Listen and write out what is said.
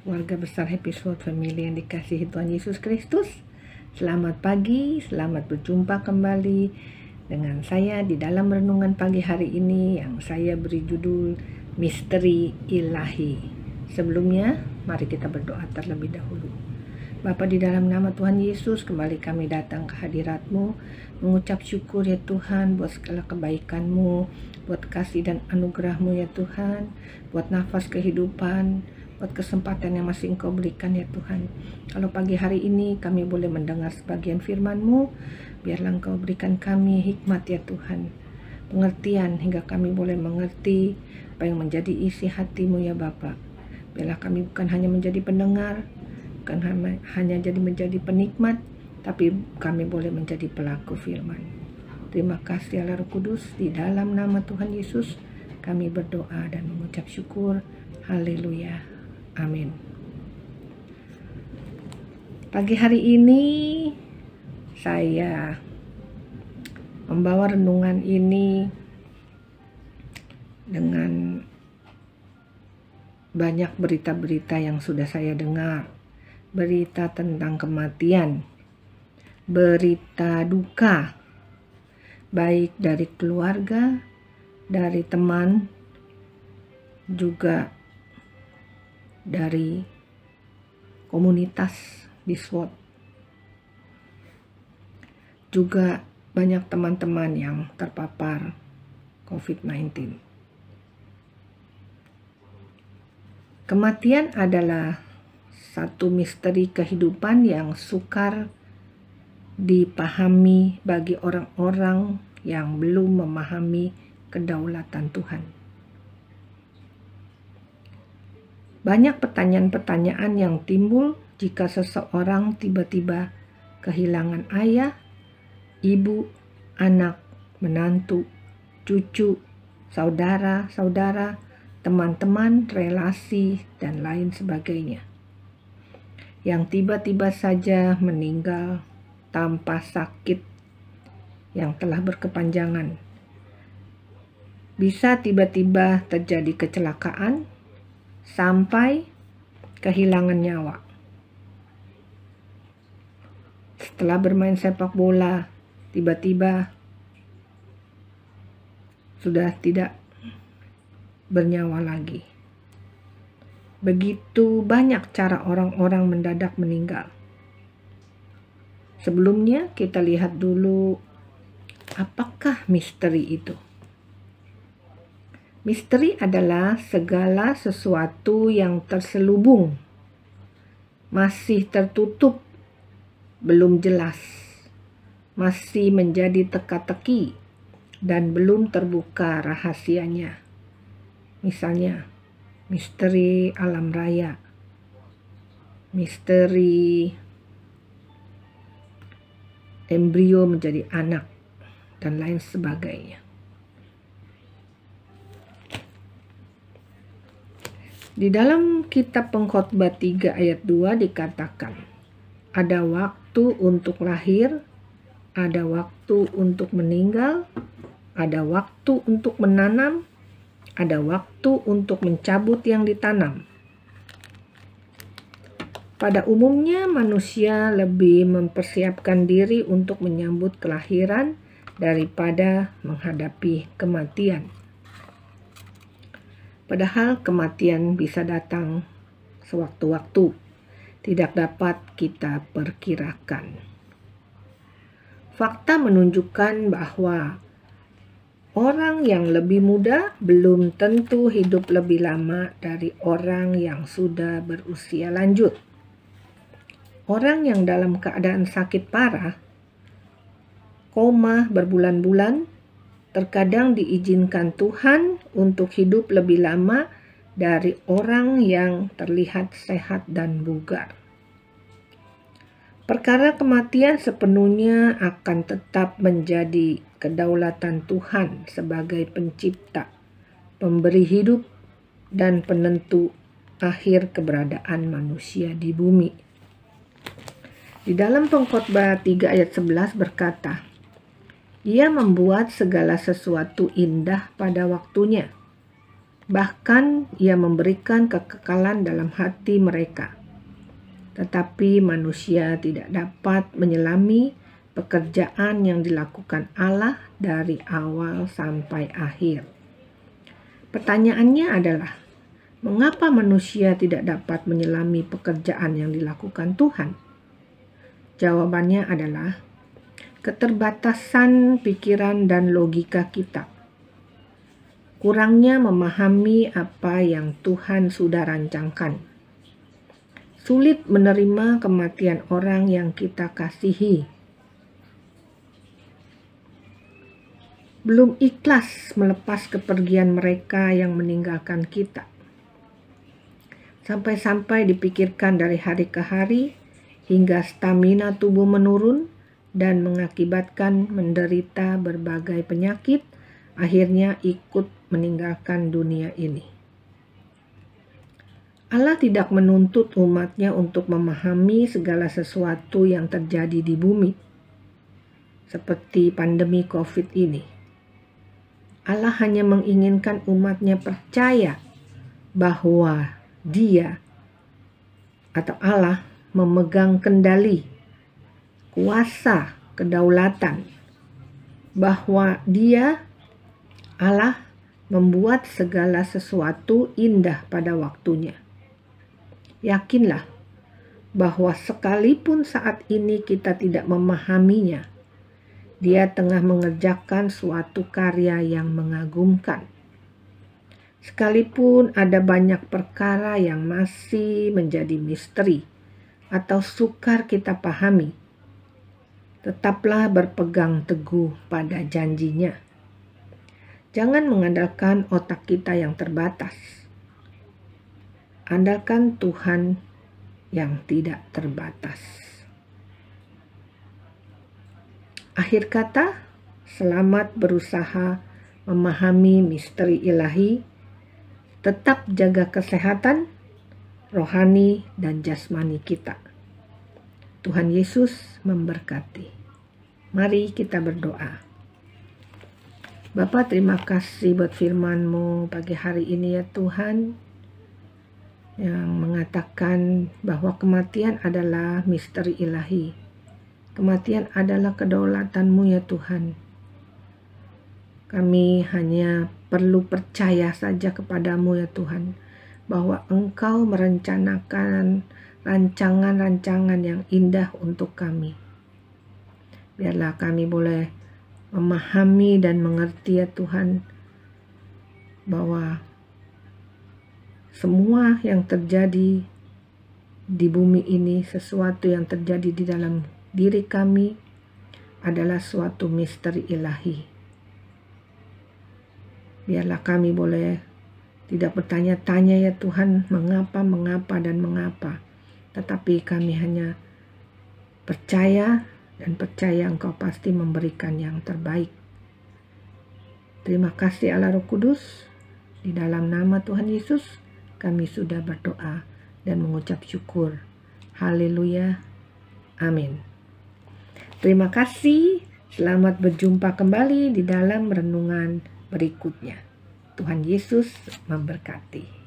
Keluarga besar Happy Sword Family yang dikasihi Tuhan Yesus Kristus. Selamat pagi, selamat berjumpa kembali dengan saya di dalam renungan pagi hari ini yang saya beri judul Misteri Ilahi. Sebelumnya, mari kita berdoa terlebih dahulu. Bapa, di dalam nama Tuhan Yesus, kembali kami datang ke hadirat-Mu, mengucap syukur ya Tuhan buat segala kebaikan-Mu, buat kasih dan anugerah-Mu ya Tuhan, buat nafas kehidupan, buat kesempatan yang masih Engkau berikan ya Tuhan. Kalau pagi hari ini kami boleh mendengar sebagian firman-Mu, biarlah Engkau berikan kami hikmat ya Tuhan, pengertian hingga kami boleh mengerti apa yang menjadi isi hati-Mu ya Bapa. Biarlah kami bukan hanya menjadi pendengar, bukan hanya menjadi penikmat, tapi kami boleh menjadi pelaku firman. Terima kasih Allah Roh Kudus, di dalam nama Tuhan Yesus kami berdoa dan mengucap syukur. Haleluya. Amin. Pagi hari ini saya membawa renungan ini dengan banyak berita-berita yang sudah saya dengar. Berita tentang kematian, berita duka, baik dari keluarga, dari teman, juga dari komunitas di SWOT. Juga banyak teman-teman yang terpapar COVID-19. Kematian adalah satu misteri kehidupan yang sukar dipahami bagi orang-orang yang belum memahami kedaulatan Tuhan. Banyak pertanyaan-pertanyaan yang timbul jika seseorang tiba-tiba kehilangan ayah, ibu, anak, menantu, cucu, saudara-saudara, teman-teman, relasi, dan lain sebagainya, yang tiba-tiba saja meninggal tanpa sakit yang telah berkepanjangan. Bisa tiba-tiba terjadi kecelakaan sampai kehilangan nyawa. Setelah bermain sepak bola, tiba-tiba sudah tidak bernyawa lagi. Begitu banyak cara orang-orang mendadak meninggal. Sebelumnya kita lihat dulu apakah misteri itu. Misteri adalah segala sesuatu yang terselubung, masih tertutup, belum jelas, masih menjadi teka-teki, dan belum terbuka rahasianya. Misalnya, misteri alam raya, misteri embrio menjadi anak, dan lain sebagainya. Di dalam kitab Pengkhotbah 3 ayat 2 dikatakan, ada waktu untuk lahir, ada waktu untuk meninggal, ada waktu untuk menanam, ada waktu untuk mencabut yang ditanam. Pada umumnya manusia lebih mempersiapkan diri untuk menyambut kelahiran daripada menghadapi kematian. Padahal kematian bisa datang sewaktu-waktu, tidak dapat kita perkirakan. Fakta menunjukkan bahwa orang yang lebih muda belum tentu hidup lebih lama dari orang yang sudah berusia lanjut. Orang yang dalam keadaan sakit parah, koma berbulan-bulan, terkadang diizinkan Tuhan untuk hidup lebih lama dari orang yang terlihat sehat dan bugar. Perkara kematian sepenuhnya akan tetap menjadi kedaulatan Tuhan sebagai pencipta, pemberi hidup, dan penentu akhir keberadaan manusia di bumi. Di dalam Pengkhotbah 3 ayat 11 berkata, Ia membuat segala sesuatu indah pada waktunya. Bahkan ia memberikan kekekalan dalam hati mereka. Tetapi manusia tidak dapat menyelami pekerjaan yang dilakukan Allah dari awal sampai akhir. Pertanyaannya adalah, mengapa manusia tidak dapat menyelami pekerjaan yang dilakukan Tuhan? Jawabannya adalah keterbatasan pikiran dan logika kita. Kurangnya memahami apa yang Tuhan sudah rancangkan. Sulit menerima kematian orang yang kita kasihi. Belum ikhlas melepas kepergian mereka yang meninggalkan kita. Sampai-sampai dipikirkan dari hari ke hari hingga stamina tubuh menurun dan mengakibatkan menderita berbagai penyakit, akhirnya ikut meninggalkan dunia ini. Allah tidak menuntut umatnya untuk memahami segala sesuatu yang terjadi di bumi, seperti pandemi COVID ini. Allah hanya menginginkan umatnya percaya bahwa Dia atau Allah memegang kendali, kuasa, kedaulatan, bahwa Dia, Allah, membuat segala sesuatu indah pada waktunya. Yakinlah bahwa sekalipun saat ini kita tidak memahaminya, Dia tengah mengerjakan suatu karya yang mengagumkan. Sekalipun ada banyak perkara yang masih menjadi misteri atau sukar kita pahami, tetaplah berpegang teguh pada janjinya. Jangan mengandalkan otak kita yang terbatas. Andalkan Tuhan yang tidak terbatas. Akhir kata, selamat berusaha memahami misteri ilahi, tetap jaga kesehatan rohani dan jasmani kita. Tuhan Yesus memberkati. Mari kita berdoa. Bapa, terima kasih buat firman-Mu pagi hari ini ya Tuhan, yang mengatakan bahwa kematian adalah misteri ilahi. Kematian adalah kedaulatan-Mu ya Tuhan. Kami hanya perlu percaya saja kepada-Mu ya Tuhan, bahwa Engkau merencanakan rancangan-rancangan yang indah untuk kami. Biarlah kami boleh memahami dan mengerti ya Tuhan, bahwa semua yang terjadi di bumi ini, sesuatu yang terjadi di dalam diri kami adalah suatu misteri ilahi. Biarlah kami boleh tidak bertanya-tanya ya Tuhan, mengapa, dan mengapa. Tetapi kami hanya percaya dan percaya Engkau pasti memberikan yang terbaik. Terima kasih Allah Roh Kudus. Di dalam nama Tuhan Yesus kami sudah berdoa dan mengucap syukur. Haleluya. Amin. Terima kasih. Selamat berjumpa kembali di dalam renungan berikutnya. Tuhan Yesus memberkati.